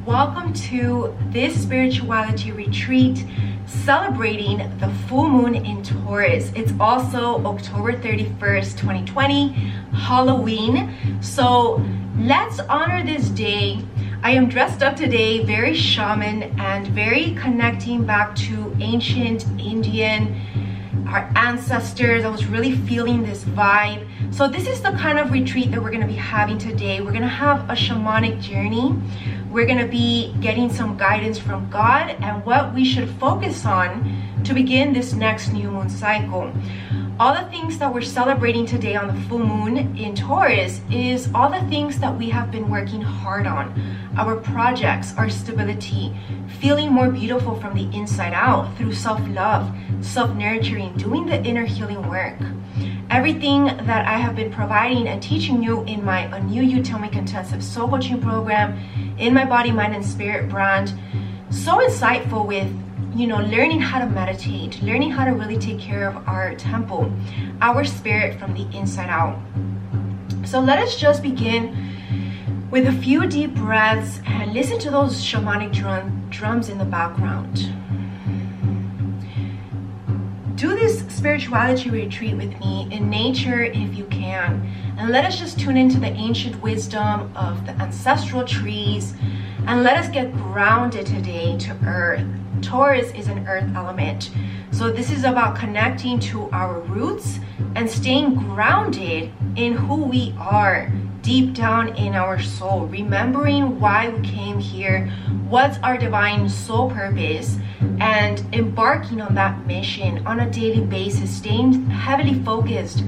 welcome to this spirituality retreat celebrating the full moon in Taurus. It's also October 31st, 2020, Halloween. So let's honor this day. I am dressed up today, very shaman and very connecting back to ancient Indian, our ancestors. I was really feeling this vibe. So this is the kind of retreat that we're going to be having today. We're going to have a shamanic journey. We're going to be getting some guidance from God and what we should focus on to begin this next new moon cycle. All the things that we're celebrating today on the full moon in Taurus is all the things that we have been working hard on. Our projects, our stability, feeling more beautiful from the inside out through self-love, self-nurturing, doing the inner healing work. Everything that I have been providing and teaching you in my A New You Tell Me Intensive Soul Coaching Program, in my Body, Mind, and Spirit brand, so insightful with learning how to meditate, learning how to really take care of our temple, our spirit from the inside out. So let us just begin with a few deep breaths and listen to those shamanic drums in the background. Do this spirituality retreat with me in nature if you can, and let us just tune into the ancient wisdom of the ancestral trees, and let us get grounded today to earth. Taurus is an earth element, so this is about connecting to our roots and staying grounded in who we are deep down in our soul, remembering why we came here, what's our divine soul purpose, and embarking on that mission on a daily basis, staying heavily focused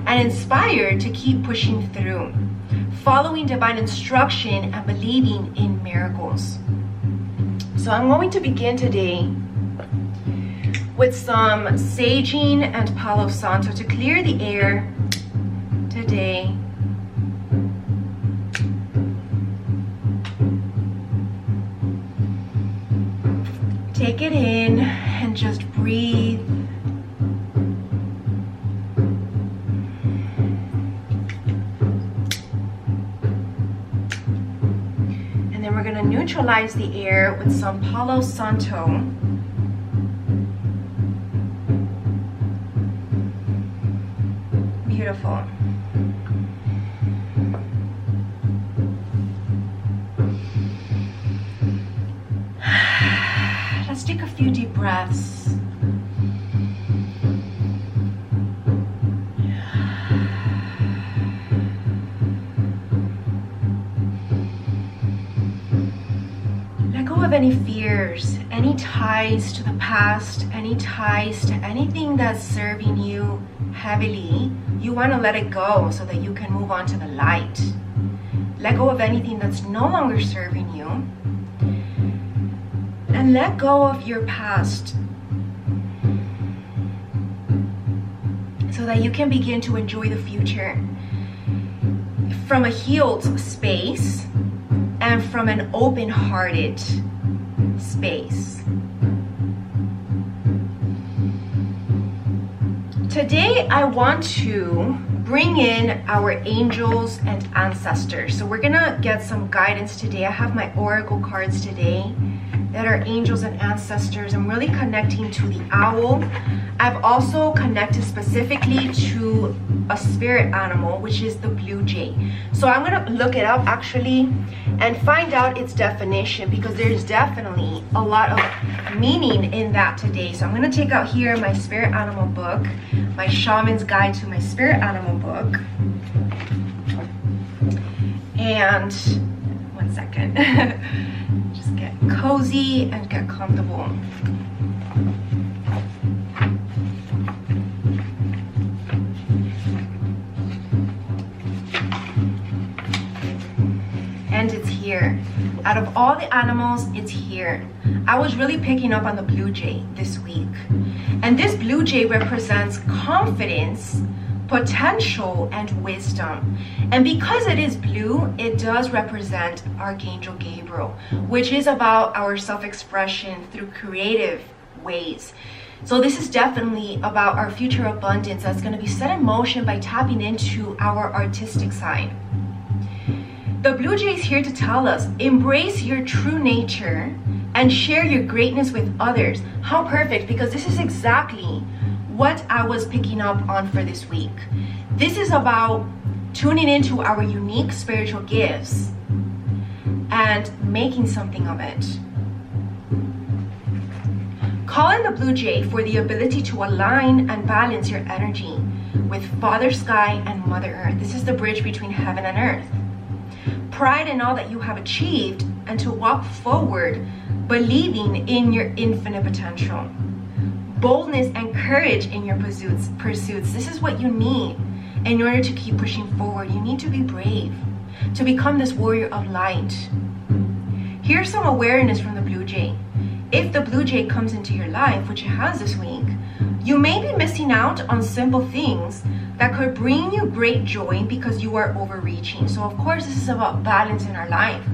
and inspired to keep pushing through, following divine instruction and believing in miracles. So I'm going to begin today with some saging and Palo Santo to clear the air today. Take it in and just breathe. And then we're going to neutralize the air with some Palo Santo. Beautiful. Let's take a few deep breaths. Let go of any fears, any ties to the past, any ties to anything that's serving you heavily. You want to let it go so that you can move on to the light. Let go of anything that's no longer serving you. And let go of your past so that you can begin to enjoy the future from a healed space and from an open-hearted space. Today, I want to bring in our angels and ancestors. So we're gonna get some guidance today. I have my oracle cards today that are angels and ancestors. I'm really connecting to the owl. I've also connected specifically to a spirit animal, which is the blue jay. So I'm gonna look it up actually and find out its definition, because there's definitely a lot of meaning in that today. So I'm gonna take out here my spirit animal book, my shaman's guide to my spirit animal book. And one second. Just get cozy and get comfortable. And it's here. Out of all the animals, it's here. I was really picking up on the blue jay this week. And this blue jay represents confidence, potential, and wisdom. And because it is blue, it does represent Archangel Gabriel, which is about our self-expression through creative ways. So this is definitely about our future abundance that's going to be set in motion by tapping into our artistic side. The Blue Jay is here to tell us, embrace your true nature and share your greatness with others. How perfect, because this is exactly what I was picking up on for this week. This is about tuning into our unique spiritual gifts and making something of it. Call in the Blue Jay for the ability to align and balance your energy with Father Sky and Mother Earth. This is the bridge between heaven and earth. Pride in all that you have achieved and to walk forward believing in your infinite potential. Boldness and courage in your pursuits. This is what you need in order to keep pushing forward. You need to be brave to become this warrior of light. Here's some awareness from the Blue Jay. If the Blue Jay comes into your life, which it has this week, you may be missing out on simple things that could bring you great joy because you are overreaching. So of course, this is about balance in our life.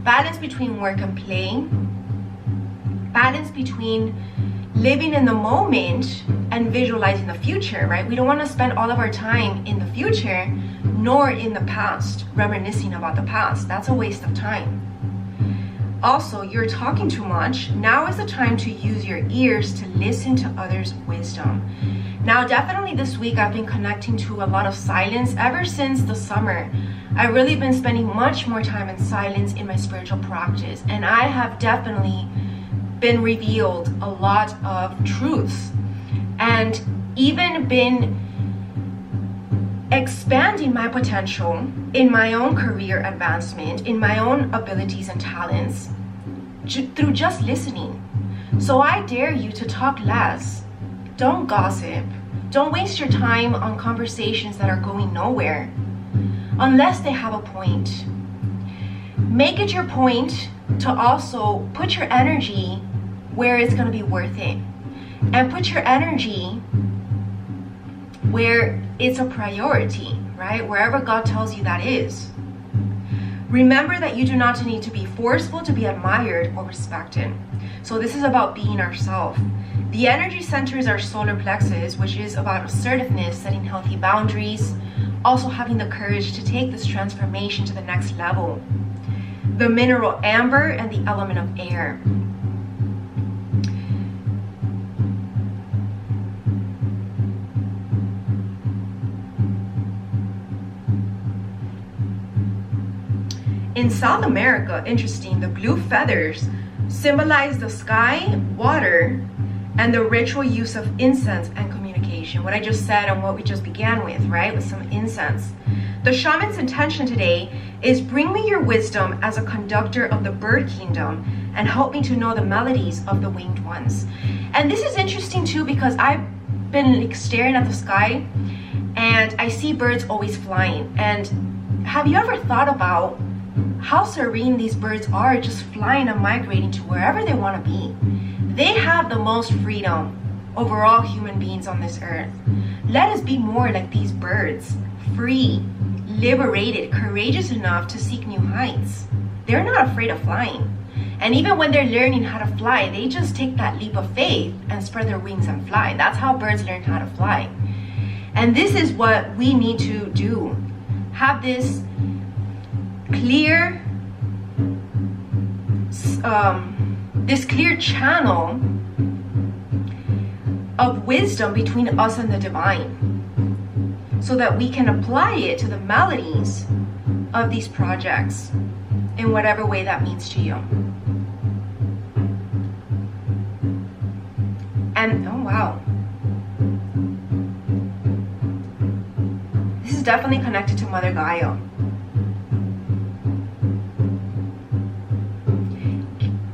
Balance between work and play. Balance between living in the moment and visualizing the future, right? We don't want to spend all of our time in the future nor in the past, reminiscing about the past. That's a waste of time. Also, you're talking too much. Now is the time to use your ears to listen to others' wisdom. Now, definitely this week I've been connecting to a lot of silence ever since the summer. I've really been spending much more time in silence in my spiritual practice, and I have definitely been revealed a lot of truths and even been expanding my potential in my own career advancement, in my own abilities and talents through just listening. So I dare you to talk less. Don't gossip. Don't waste your time on conversations that are going nowhere unless they have a point. Make it your point to also put your energy where it's going to be worth it, and put your energy where it's a priority, right? Wherever God tells you that is. Remember that you do not need to be forceful to be admired or respected. So this is about being ourselves. The energy center is our solar plexus, which is about assertiveness, setting healthy boundaries, also having the courage to take this transformation to the next level. The mineral amber and the element of air. In South America, interesting, the blue feathers symbolize the sky, water, and the ritual use of incense and communication. What I just said and what we just began with, right? With some incense. The shaman's intention today is bring me your wisdom as a conductor of the bird kingdom and help me to know the melodies of the winged ones. And this is interesting too, because I've been like staring at the sky and I see birds always flying. And have you ever thought about how serene these birds are, just flying and migrating to wherever they want to be? They have the most freedom over all human beings on this earth. Let us be more like these birds, free, liberated, courageous enough to seek new heights. They're not afraid of flying. And even when they're learning how to fly, they just take that leap of faith and spread their wings and fly. That's how birds learn how to fly. And this is what we need to do. Have this clear channel of wisdom between us and the divine, so that we can apply it to the melodies of these projects in whatever way that means to you. And oh wow, this is definitely connected to Mother Gaia.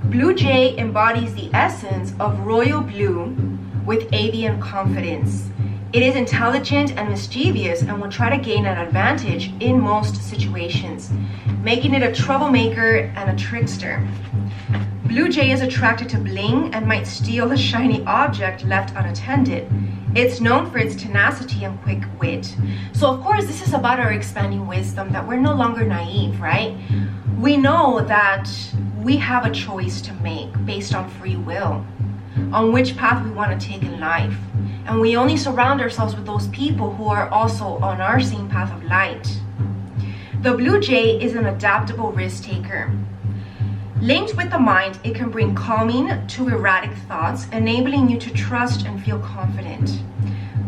Blue Jay embodies the essence of royal blue with avian confidence. It is intelligent and mischievous and will try to gain an advantage in most situations, making it a troublemaker and a trickster. Blue Jay is attracted to bling and might steal a shiny object left unattended. It's known for its tenacity and quick wit. So of course, this is about our expanding wisdom, that we're no longer naive, right? We know that we have a choice to make based on free will, on which path we want to take in life. And we only surround ourselves with those people who are also on our same path of light. The blue jay is an adaptable risk taker. Linked with the mind, it can bring calming to erratic thoughts, enabling you to trust and feel confident.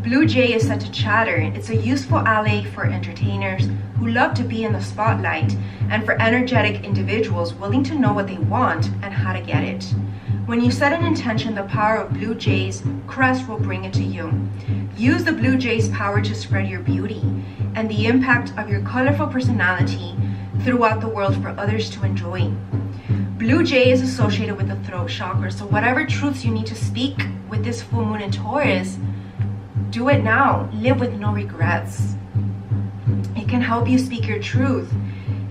Blue jay is said to chatter. It's a useful ally for entertainers who love to be in the spotlight, and for energetic individuals willing to know what they want and how to get it. When you set an intention, the power of blue jay's crest will bring it to you. Use the blue jay's power to spread your beauty and the impact of your colorful personality throughout the world for others to enjoy. Blue jay is associated with the throat chakra, so whatever truths you need to speak with this full moon in Taurus, do it now. Live with no regrets. It can help you speak your truth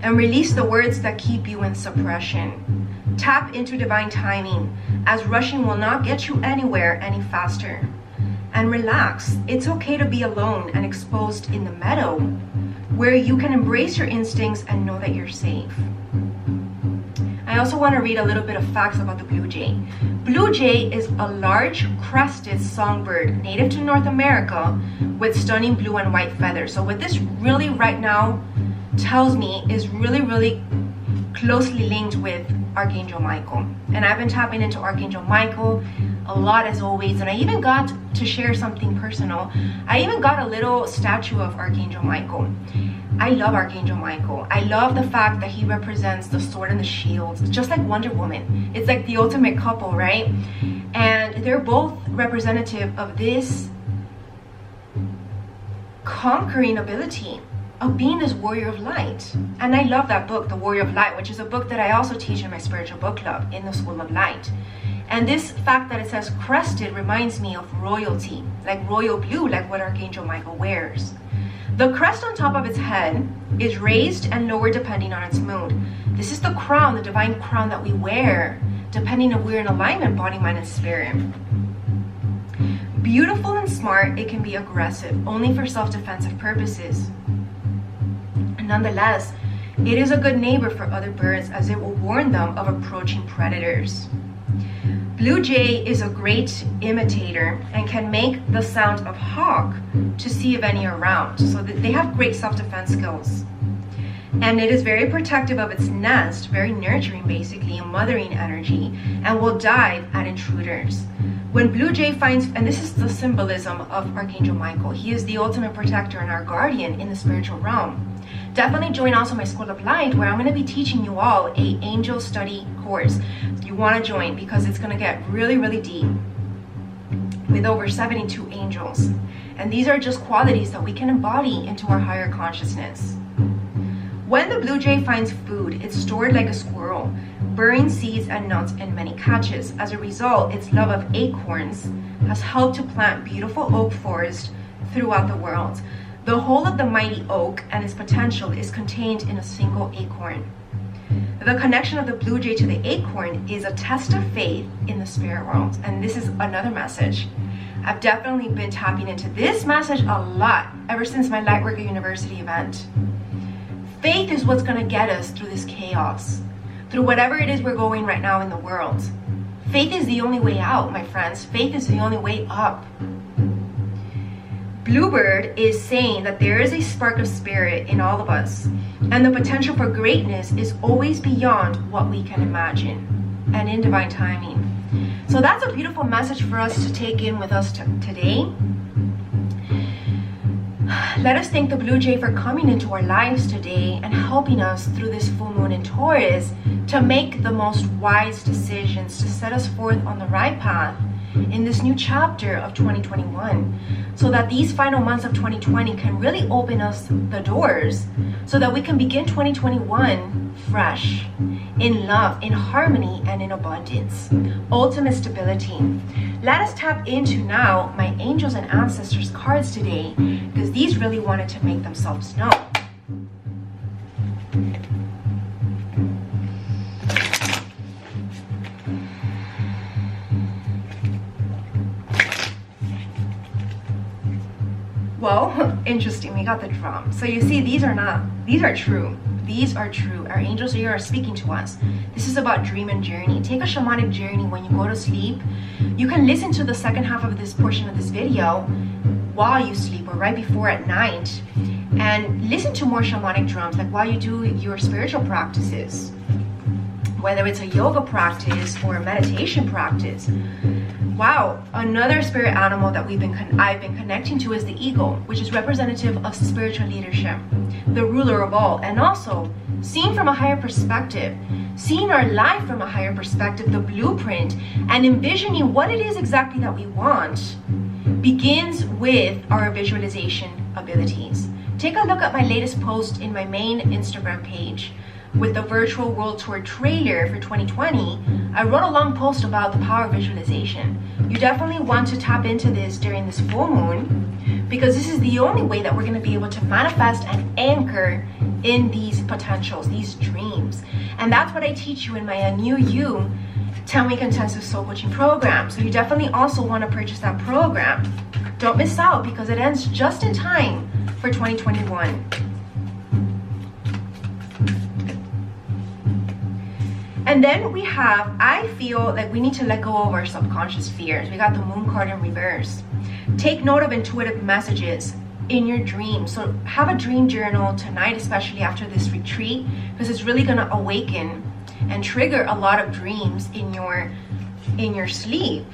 and release the words that keep you in suppression. Tap into divine timing, as rushing will not get you anywhere any faster. And relax. It's okay to be alone and exposed in the meadow, where you can embrace your instincts and know that you're safe. I also want to read a little bit of facts about the blue jay. Blue jay is a large crested songbird native to North America with stunning blue and white feathers. So what this really right now tells me is really closely linked with Archangel Michael. And I've been tapping into Archangel Michael a lot, as always, and I even got to share something personal. I even got a little statue of Archangel Michael. I love Archangel Michael. I love the fact that he represents the sword and the shield, just like Wonder Woman. It's like the ultimate couple, right? And they're both representative of this conquering ability of being this warrior of light. And I love that book, The Warrior of Light, which is a book that I also teach in my spiritual book club, in the School of Light. And this fact that it says crested reminds me of royalty, like royal blue, like what Archangel Michael wears. The crest on top of its head is raised and lowered depending on its mood. This is the crown, the divine crown that we wear, depending if we're in alignment, body, mind, and spirit. Beautiful and smart, it can be aggressive, only for self-defensive purposes. Nonetheless, it is a good neighbor for other birds, as it will warn them of approaching predators. Blue jay is a great imitator and can make the sound of hawk to see if any are around. So they have great self-defense skills. And it is very protective of its nest, very nurturing, basically, a mothering energy, and will dive at intruders. When blue jay finds, and this is the symbolism of Archangel Michael, he is the ultimate protector and our guardian in the spiritual realm. Definitely join also my School of Light, where I'm going to be teaching you all a angel study course. You want to join because it's going to get really deep with over 72 angels. And these are just qualities that we can embody into our higher consciousness. When the blue jay finds food, it's stored like a squirrel, burying seeds and nuts in many catches. As a result, its love of acorns has helped to plant beautiful oak forests throughout the world. The whole of the mighty oak and its potential is contained in a single acorn. The connection of the blue jay to the acorn is a test of faith in the spirit world. And this is another message. I've definitely been tapping into this message a lot ever since my Lightworker University event. Faith is what's going to get us through this chaos, through whatever it is we're going right now in the world. Faith is the only way out, my friends. Faith is the only way up. Bluebird is saying that there is a spark of spirit in all of us, and the potential for greatness is always beyond what we can imagine, and in divine timing. So that's a beautiful message for us to take in with us today. Let us thank the blue jay for coming into our lives today and helping us through this full moon in Taurus to make the most wise decisions to set us forth on the right path in this new chapter of 2021, so that these final months of 2020 can really open us the doors so that we can begin 2021 fresh, in love, in harmony, and in abundance. Ultimate stability. Let us tap into now my angels and ancestors cards today, because these really wanted to make themselves known. Well, interesting, we got the drum. So you see, these are true. These are true. Our angels here are speaking to us. This is about dream and journey. Take a shamanic journey when you go to sleep. You can listen to the second half of this portion of this video while you sleep or right before at night. and listen to more shamanic drums, like while you do your spiritual practices, whether it's a yoga practice or a meditation practice. Wow, another spirit animal that I've been connecting to is the eagle, which is representative of spiritual leadership, the ruler of all, and also seeing from a higher perspective, seeing our life from a higher perspective, the blueprint, and envisioning what it is exactly that we want begins with our visualization abilities. Take a look at my latest post in my main Instagram page with the virtual world tour trailer for 2020. I wrote a long post about the power of visualization. You definitely want to tap into this during this full moon, because this is the only way that we're going to be able to manifest and anchor in these potentials, these dreams. And that's what I teach you in my New You 10-week intensive soul coaching program. So you definitely also want to purchase that program. Don't miss out, because it ends just in time for 2021. And then we have, I feel like we need to let go of our subconscious fears. We got the moon card in reverse. Take note of intuitive messages in your dreams. So have a dream journal tonight, especially after this retreat, because it's really going to awaken and trigger a lot of dreams in your sleep.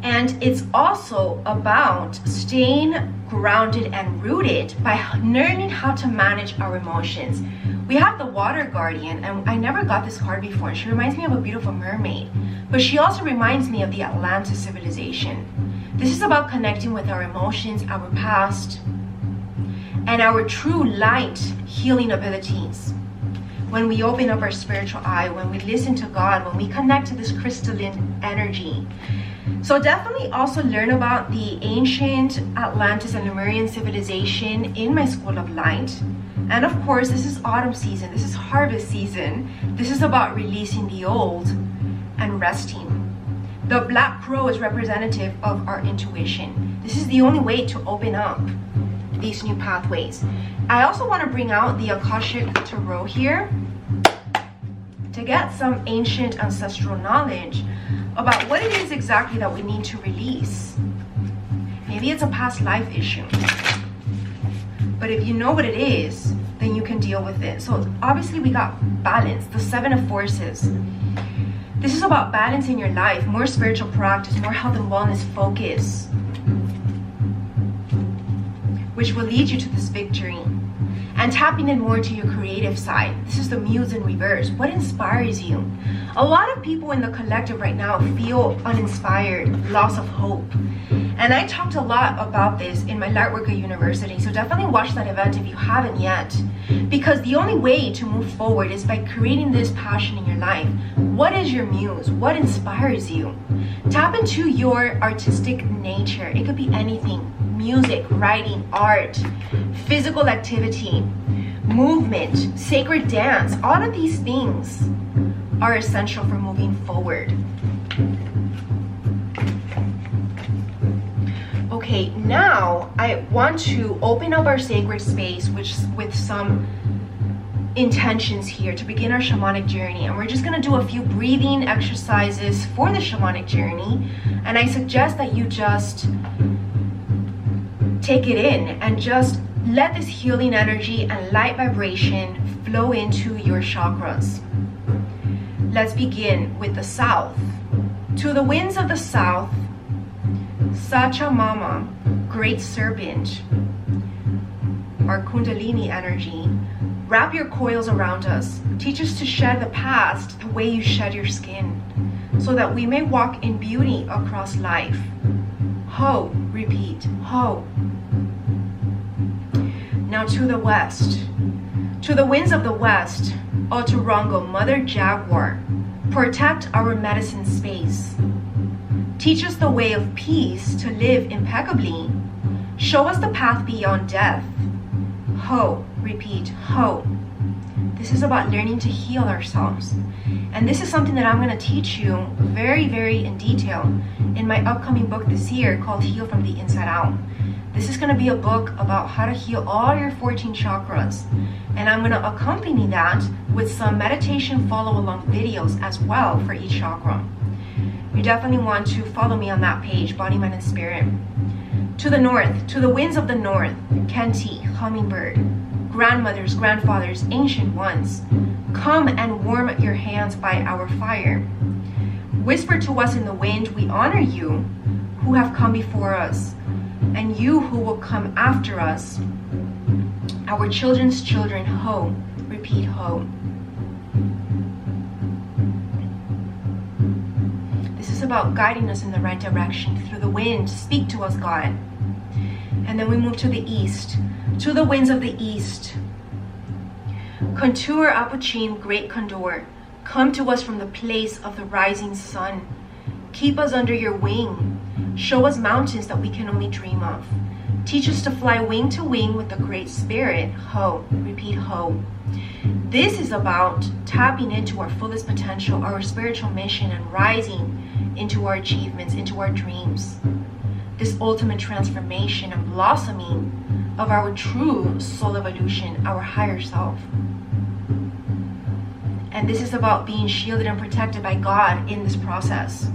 And it's also about staying grounded and rooted by learning how to manage our emotions. We have the water guardian, and I never got this card before. She reminds me of a beautiful mermaid, but she also reminds me of the Atlantis civilization. This is about connecting with our emotions, our past, and our true light healing abilities. When we open up our spiritual eye, when we listen to God, when we connect to this crystalline energy. So definitely also learn about the ancient Atlantis and Lemurian civilization in my School of Light. And of course, this is autumn season, this is harvest season. This is about releasing the old and resting. The black crow is representative of our intuition. This is the only way to open up these new pathways. I also want to bring out the Akashic Tarot here to get some ancient ancestral knowledge about what it is exactly that we need to release. Maybe it's a past life issue, but if you know what it is, then you can deal with it. So obviously we got balance, the 7 of forces. This is about balance in your life, more spiritual practice, more health and wellness focus, which will lead you to this victory. And tapping in more to your creative side. This is the muse in reverse. What inspires you? A lot of people in the collective right now feel uninspired, loss of hope. And I talked a lot about this in my Lightworker University, so definitely watch that event if you haven't yet. Because the only way to move forward is by creating this passion in your life. What is your muse? What inspires you? Tap into your artistic nature. It could be anything. Music, writing, art, physical activity, movement, sacred dance. All of these things are essential for moving forward. Okay, now I want to open up our sacred space with some intentions here to begin our shamanic journey. And we're just going to do a few breathing exercises for the shamanic journey. And I suggest that you just take it in and just let this healing energy and light vibration flow into your chakras. Let's begin with the south. To the winds of the south, Sachamama, great serpent, our Kundalini energy, wrap your coils around us. Teach us to shed the past the way you shed your skin, so that we may walk in beauty across life. Ho, repeat, ho. Now to the west. To the winds of the west, Otorongo, Mother Jaguar, protect our medicine space. Teach us the way of peace to live impeccably. Show us the path beyond death. Ho, repeat, ho. This is about learning to heal ourselves. And this is something that I'm going to teach you very, very in detail in my upcoming book this year called Heal from the Inside Out. This is going to be a book about how to heal all your 14 chakras. And I'm going to accompany that with some meditation follow-along videos as well for each chakra. you definitely want to follow me on that page, Body, Mind, and Spirit. To the north, to the winds of the north, Kenti, hummingbird, grandmothers, grandfathers, ancient ones, come and warm your hands by our fire. Whisper to us in the wind, we honor you who have come before us, and you who will come after us, our children's children, ho. Repeat, ho. This is about guiding us in the right direction through the wind. Speak to us, God. And then we move to the east, to the winds of the east. Contour Apuchin, great condor, come to us from the place of the rising sun. Keep us under your wing. Show us mountains that we can only dream of. Teach us to fly wing to wing with the great spirit, ho. Repeat, ho. This is about tapping into our fullest potential, our spiritual mission, and rising into our achievements, into our dreams. This ultimate transformation and blossoming of our true soul evolution, our higher self. And this is about being shielded and protected by God in this process.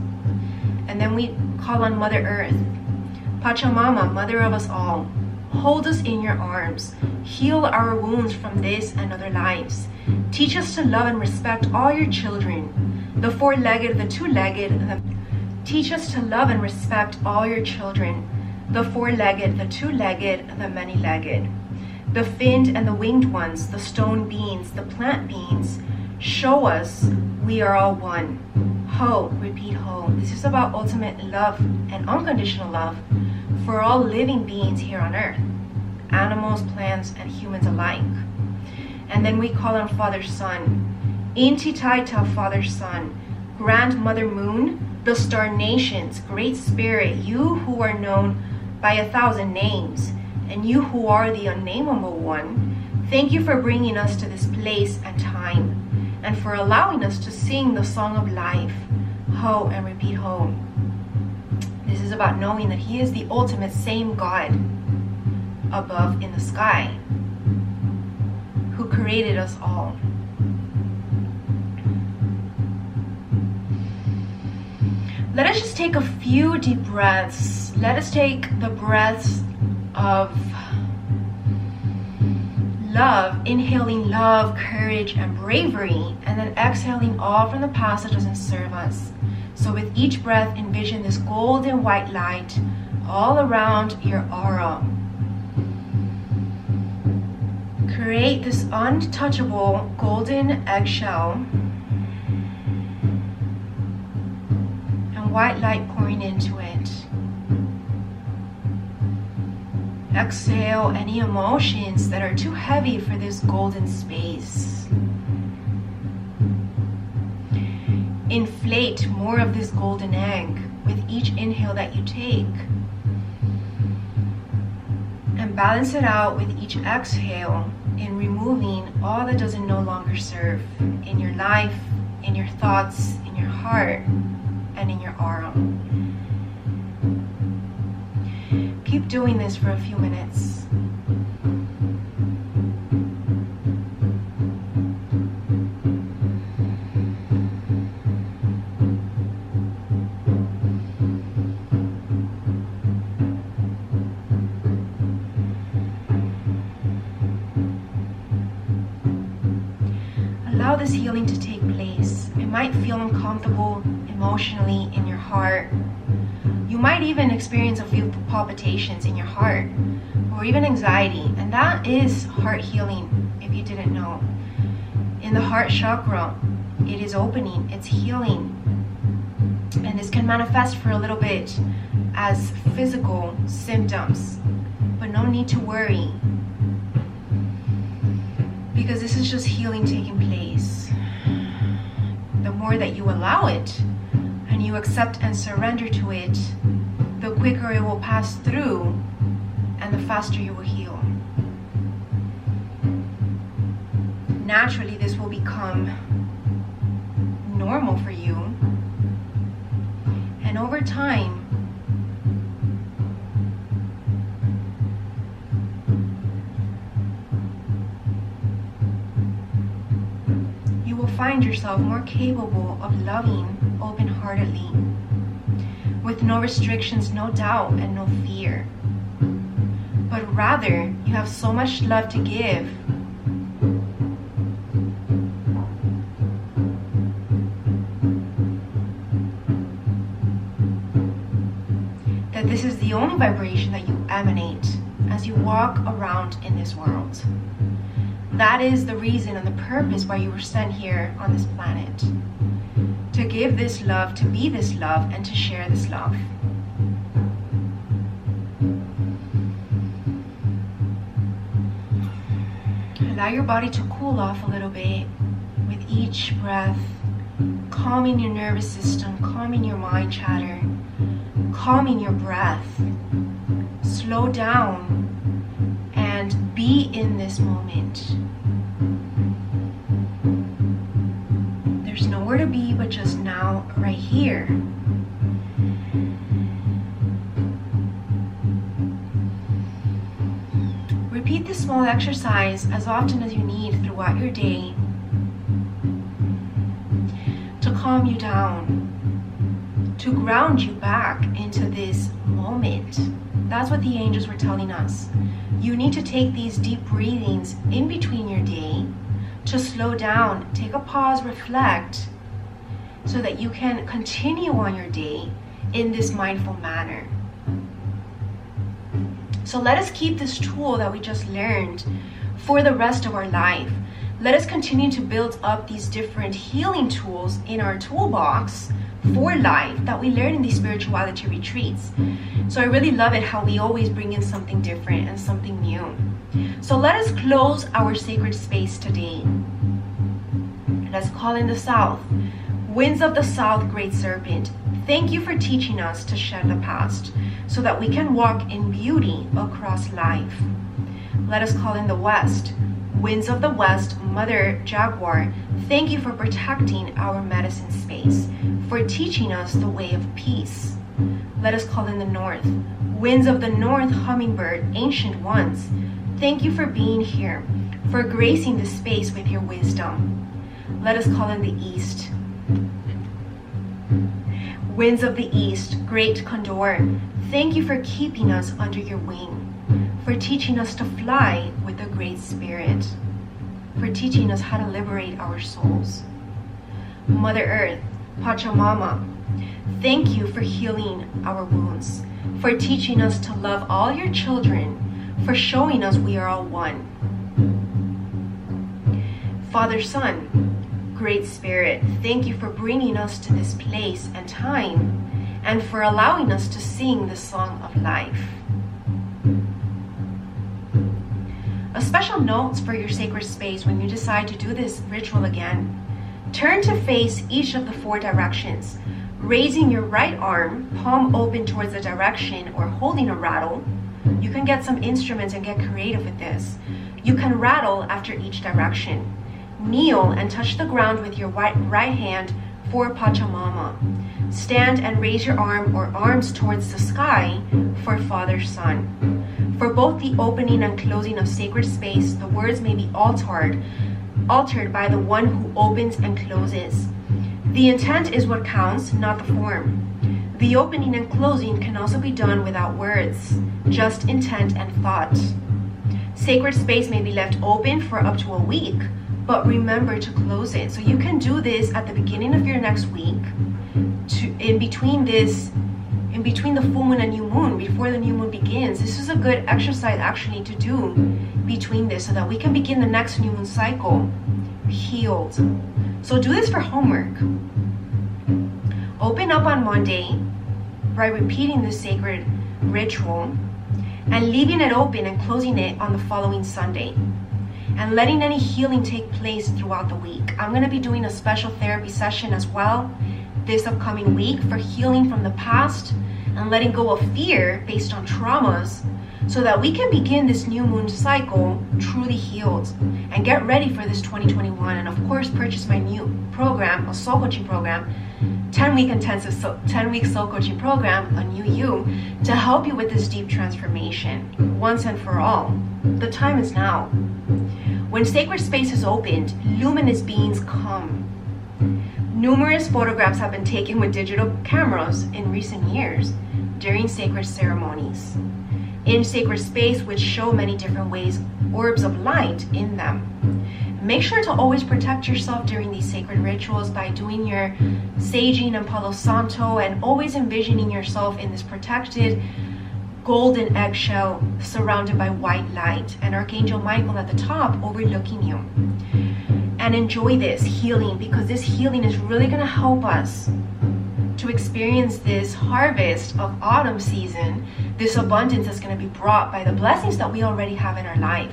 And then we call on Mother Earth, Pachamama, Mother of us all. Hold us in your arms. Heal our wounds from this and other lives. Teach us to love and respect all your children, the four-legged, the two-legged. Teach us to love and respect all your children, the four-legged, the two-legged, the many-legged, the finned and the winged ones, the stone beings, the plant beings. Show us we are all one. Ho, repeat, ho. This is about ultimate love and unconditional love for all living beings here on earth, animals, plants, and humans alike. And then we call on Father Sun, Inti Taita, Father Sun, Grandmother Moon, the star nations, great spirit, you who are known by 1,000 names, and you who are the unnameable one. Thank you for bringing us to this place and time, and for allowing us to sing the song of life. Ho, and repeat, ho. This is about knowing that He is the ultimate same God above in the sky, who created us all. Let us just take a few deep breaths. Let us take the breaths of love, inhaling love, courage, and bravery, and then exhaling all from the past that doesn't serve us. So with each breath, envision this golden white light all around your aura. Create this untouchable golden eggshell and white light pouring into it. Exhale any emotions that are too heavy for this golden space. Inflate more of this golden egg with each inhale that you take. And balance it out with each exhale in removing all that doesn't no longer serve in your life, in your thoughts, in your heart, and in your aura. Keep doing this for a few minutes. Allow this healing to take place. It might feel uncomfortable emotionally in your heart. You might even experience a few palpitations in your heart, or even anxiety, and that is heart healing, if you didn't know. In the heart chakra, it is opening, it's healing, and this can manifest for a little bit as physical symptoms, but no need to worry, because this is just healing taking place. The more that you allow it, and you accept and surrender to it, the quicker it will pass through and the faster you will heal. Naturally, this will become normal for you, and over time, you will find yourself more capable of loving open-heartedly with no restrictions, no doubt, and no fear. But rather, you have so much love to give. That this is the only vibration that you emanate as you walk around in this world. That is the reason and the purpose why you were sent here on this planet. To give this love, to be this love, and to share this love. Allow your body to cool off a little bit with each breath, calming your nervous system, calming your mind chatter, calming your breath. Slow down and be in this moment. There's nowhere to be but just now, right here. Repeat this small exercise as often as you need throughout your day to calm you down, to ground you back into this moment. That's what the angels were telling us. You need to take these deep breathings in between your day to slow down, take a pause, reflect, so that you can continue on your day in this mindful manner. So let us keep this tool that we just learned for the rest of our life. Let us continue to build up these different healing tools in our toolbox for life that we learn in these spirituality retreats. So I really love it how we always bring in something different and something new. So let us close our sacred space today. Let's call in the South. Winds of the South, Great Serpent, thank you for teaching us to shed the past so that we can walk in beauty across life. Let us call in the West. Winds of the West, Mother Jaguar, thank you for protecting our medicine space, for teaching us the way of peace. Let us call in the North. Winds of the North, Hummingbird, Ancient Ones, thank you for being here, for gracing the space with your wisdom. Let us call in the East. Winds of the East, Great Condor, thank you for keeping us under your wing, for teaching us to fly with the Great Spirit, for teaching us how to liberate our souls. Mother Earth, Pachamama, thank you for healing our wounds, for teaching us to love all your children, for showing us we are all one. Father, Son, Great Spirit, thank you for bringing us to this place and time, and for allowing us to sing the song of life. A special note for your sacred space when you decide to do this ritual again. Turn to face each of the 4 directions, raising your right arm, palm open towards the direction, or holding a rattle. You can get some instruments and get creative with this. You can rattle after each direction. Kneel and touch the ground with your right hand for Pachamama. Stand and raise your arm or arms towards the sky for Father, Son. For both the opening and closing of sacred space, the words may be altered by the one who opens and closes. The intent is what counts, not the form. The opening and closing can also be done without words, just intent and thought. Sacred space may be left open for up to a week, but remember to close it. So you can do this at the beginning of your next week, in between the full moon and new moon, before the new moon begins. This is a good exercise actually to do between this so that we can begin the next new moon cycle healed. So do this for homework. Open up on Monday by repeating this sacred ritual and leaving it open and closing it on the following Sunday, and letting any healing take place throughout the week. I'm going to be doing a special therapy session as well this upcoming week for healing from the past and letting go of fear based on traumas, so that we can begin this new moon cycle truly healed and get ready for this 2021. And of course, purchase my new program, a soul coaching program, 10-week intensive 10-week soul coaching program, a new you, to help you with this deep transformation once and for all. The time is now. When sacred space is opened, luminous beings come. Numerous photographs have been taken with digital cameras in recent years during sacred ceremonies in sacred space, which show many different ways, orbs of light in them. Make sure to always protect yourself during these sacred rituals by doing your saging and Palo Santo, and always envisioning yourself in this protected golden eggshell surrounded by white light, and Archangel Michael at the top overlooking you. And enjoy this healing, because this healing is really going to help us to experience this harvest of autumn season, this abundance that's going to be brought by the blessings that we already have in our life.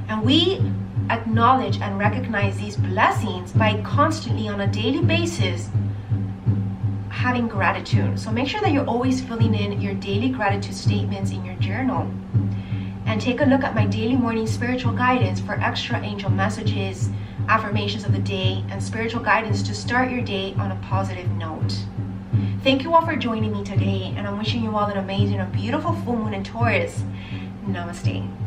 And we acknowledge and recognize these blessings by constantly, on a daily basis, having gratitude. So make sure that you're always filling in your daily gratitude statements in your journal. And take a look at my daily morning spiritual guidance for extra angel messages, affirmations of the day, and spiritual guidance to start your day on a positive note. Thank you all for joining me today, and I'm wishing you all an amazing and beautiful full moon in Taurus. Namaste.